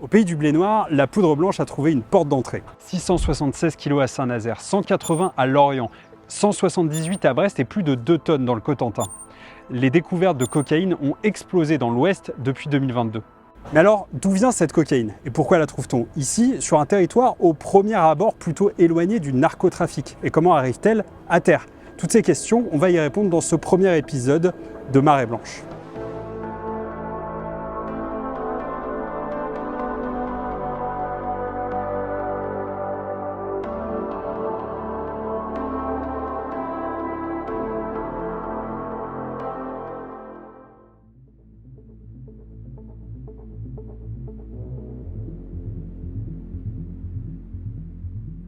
Au pays du blé noir, la poudre blanche a trouvé une porte d'entrée. 676 kg à Saint-Nazaire, 180 à Lorient, 178 à Brest et plus de 2 tonnes dans le Cotentin. Les découvertes de cocaïne ont explosé dans l'Ouest depuis 2022. Mais alors, d'où vient cette cocaïne et pourquoi la trouve-t-on ici, sur un territoire au premier abord plutôt éloigné du narcotrafic? Et comment arrive-t-elle à terre? Toutes ces questions, on va y répondre dans ce premier épisode de Marée Blanche.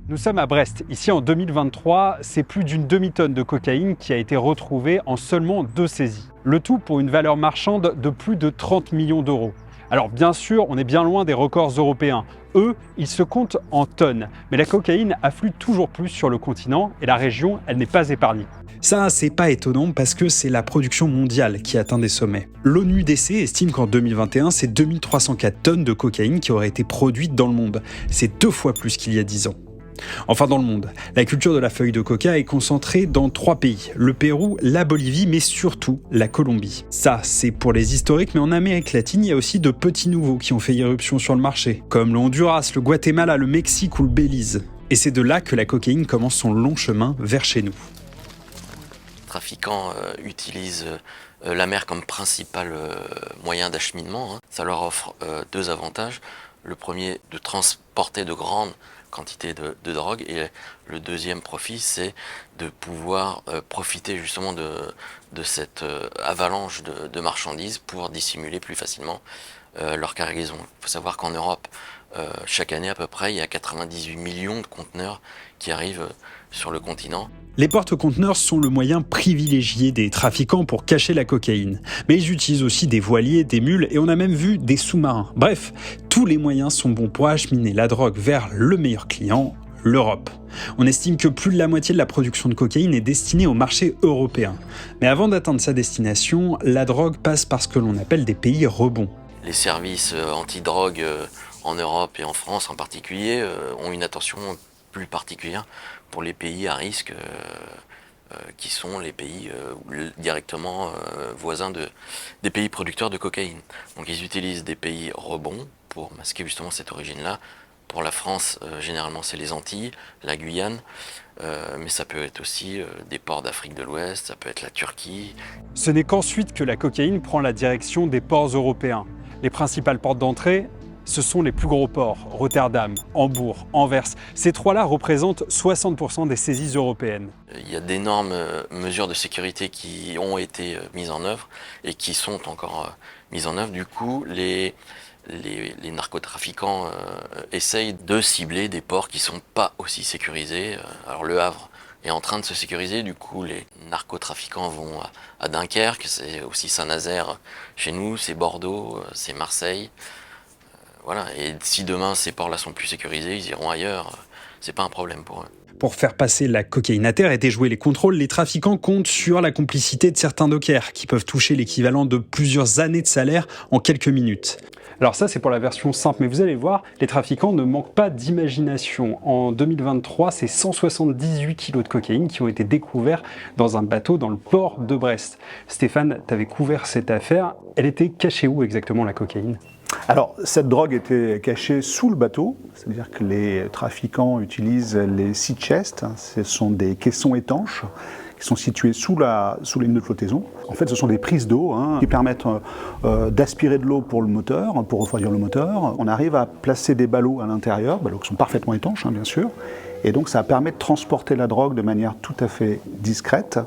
Nous sommes à Brest. Ici, en 2023, c'est plus d'une demi-tonne de cocaïne qui a été retrouvée en seulement 2 saisies. Le tout pour une valeur marchande de plus de 30 millions d'euros. Alors bien sûr, on est bien loin des records européens. Eux, ils se comptent en tonnes. Mais la cocaïne afflue toujours plus sur le continent et la région, elle n'est pas épargnée. Ça, c'est pas étonnant parce que c'est la production mondiale qui atteint des sommets. L'ONU-DC estime qu'en 2021, c'est 2304 tonnes de cocaïne qui auraient été produites dans le monde. C'est 2 fois plus qu'il y a 10 ans. Enfin dans le monde, la culture de la feuille de coca est concentrée dans 3 pays, le Pérou, la Bolivie, mais surtout la Colombie. Ça, c'est pour les historiques, mais en Amérique latine, il y a aussi de petits nouveaux qui ont fait irruption sur le marché, comme le Honduras, le Guatemala, le Mexique ou le Belize. Et c'est de là que la cocaïne commence son long chemin vers chez nous. Les trafiquants utilisent la mer comme principal moyen d'acheminement. Ça leur offre 2 avantages. Le premier, de transporter de grandes quantité de drogue, et le deuxième profit, c'est de pouvoir profiter justement de cette avalanche de marchandises pour dissimuler plus facilement leur cargaison. Il faut savoir qu'en Europe, chaque année à peu près, il y a 98 millions de conteneurs qui arrivent sur le continent. Les porte-conteneurs sont le moyen privilégié des trafiquants pour cacher la cocaïne. Mais ils utilisent aussi des voiliers, des mules et on a même vu des sous-marins. Bref, tous les moyens sont bons pour acheminer la drogue vers le meilleur client, l'Europe. On estime que plus de la moitié de la production de cocaïne est destinée au marché européen. Mais avant d'atteindre sa destination, la drogue passe par ce que l'on appelle des pays rebonds. Les services anti-drogue en Europe et en France en particulier ont une attention plus particulière pour les pays à risque qui sont les pays directement voisins des pays producteurs de cocaïne. Donc ils utilisent des pays rebonds pour masquer justement cette origine-là. Pour la France, généralement c'est les Antilles, la Guyane, mais ça peut être aussi des ports d'Afrique de l'Ouest, ça peut être la Turquie. Ce n'est qu'ensuite que la cocaïne prend la direction des ports européens. Les principales portes d'entrée, ce sont les plus gros ports, Rotterdam, Hambourg, Anvers. Ces 3-là représentent 60% des saisies européennes. Il y a d'énormes mesures de sécurité qui ont été mises en œuvre et qui sont encore mises en œuvre. Du coup, les narcotrafiquants essayent de cibler des ports qui ne sont pas aussi sécurisés. Alors le Havre est en train de se sécuriser, du coup les narcotrafiquants vont à Dunkerque, c'est aussi Saint-Nazaire chez nous, c'est Bordeaux, c'est Marseille. Voilà. Et si demain ces ports-là sont plus sécurisés, ils iront ailleurs, c'est pas un problème pour eux. Pour faire passer la cocaïne à terre et déjouer les contrôles, les trafiquants comptent sur la complicité de certains dockers qui peuvent toucher l'équivalent de plusieurs années de salaire en quelques minutes. Alors ça, c'est pour la version simple, mais vous allez voir, les trafiquants ne manquent pas d'imagination. En 2023, c'est 178 kg de cocaïne qui ont été découverts dans un bateau dans le port de Brest. Stéphane, tu avais couvert cette affaire. Elle était cachée où exactement, la cocaïne ? Alors, cette drogue était cachée sous le bateau, c'est-à-dire que les trafiquants utilisent les sea chests, ce sont des caissons étanches qui sont situés sous les lignes de flottaison. En fait, ce sont des prises d'eau qui permettent d'aspirer de l'eau pour le moteur, pour refroidir le moteur. On arrive à placer des ballots à l'intérieur, ballots qui sont parfaitement étanches, bien sûr, et donc ça permet de transporter la drogue de manière tout à fait discrète.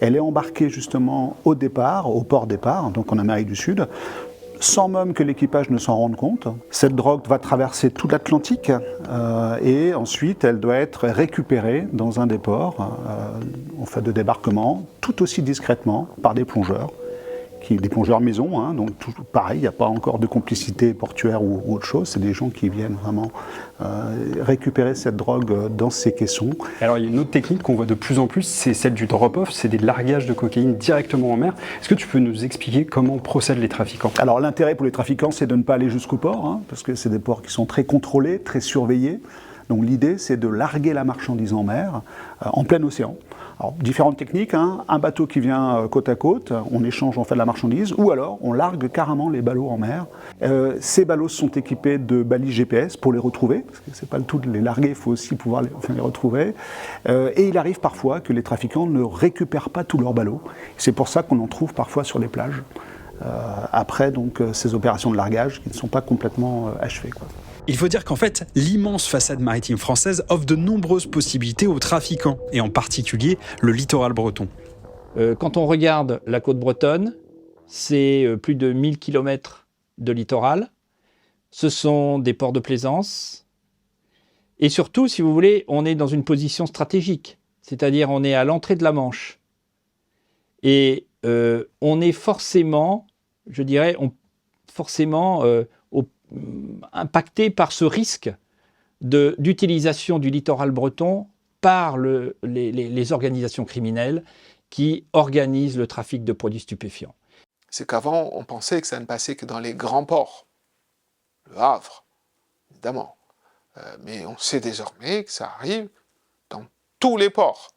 Elle est embarquée justement au départ, au port départ, donc en Amérique du Sud, sans même que l'équipage ne s'en rende compte. Cette drogue va traverser tout l'Atlantique et ensuite elle doit être récupérée dans un des ports en fait de débarquement, tout aussi discrètement par des plongeurs des plongeurs maison, hein, donc tout pareil, il n'y a pas encore de complicité portuaire ou autre chose, c'est des gens qui viennent vraiment récupérer cette drogue dans ces caissons. Alors il y a une autre technique qu'on voit de plus en plus, c'est celle du drop-off, c'est des largages de cocaïne directement en mer. Est-ce que tu peux nous expliquer comment procèdent les trafiquants? Alors l'intérêt pour les trafiquants, c'est de ne pas aller jusqu'au port, hein, parce que c'est des ports qui sont très contrôlés, très surveillés. Donc l'idée, c'est de larguer la marchandise en mer, en plein océan. Alors, différentes techniques, hein. Un bateau qui vient côte à côte, on échange en fait la marchandise, ou alors on largue carrément les ballots en mer. Ces ballots sont équipés de balises GPS pour les retrouver, parce que c'est pas le tout de les larguer, il faut aussi pouvoir les retrouver. Et il arrive parfois que les trafiquants ne récupèrent pas tous leurs ballots. C'est pour ça qu'on en trouve parfois sur les plages. Après donc ces opérations de largage qui ne sont pas complètement achevées, quoi. Il faut dire qu'en fait, l'immense façade maritime française offre de nombreuses possibilités aux trafiquants, et en particulier le littoral breton. Quand on regarde la côte bretonne, c'est plus de 1000 km de littoral. Ce sont des ports de plaisance. Et surtout, si vous voulez, on est dans une position stratégique. C'est-à-dire on est à l'entrée de la Manche. Et on est forcément, je dirais, impacté par ce risque d'utilisation du littoral breton par les organisations criminelles qui organisent le trafic de produits stupéfiants. C'est qu'avant, on pensait que ça ne passait que dans les grands ports. Le Havre, évidemment. Mais on sait désormais que ça arrive dans tous les ports,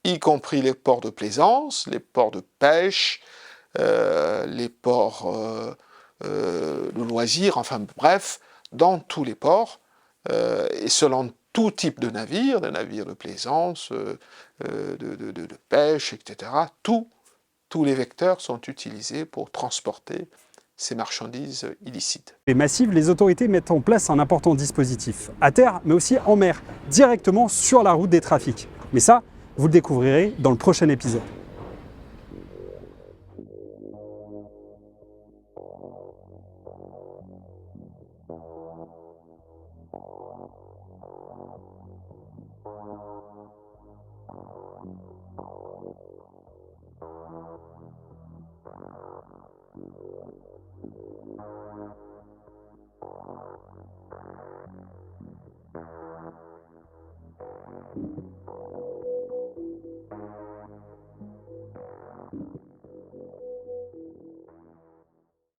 y compris les ports de plaisance, les ports de pêche, les ports de loisirs, enfin bref, dans tous les ports, et selon tout type de navires de plaisance, de pêche, etc. Tous les vecteurs sont utilisés pour transporter ces marchandises illicites. Et massive, les autorités mettent en place un important dispositif, à terre, mais aussi en mer, directement sur la route des trafics. Mais ça, vous le découvrirez dans le prochain épisode.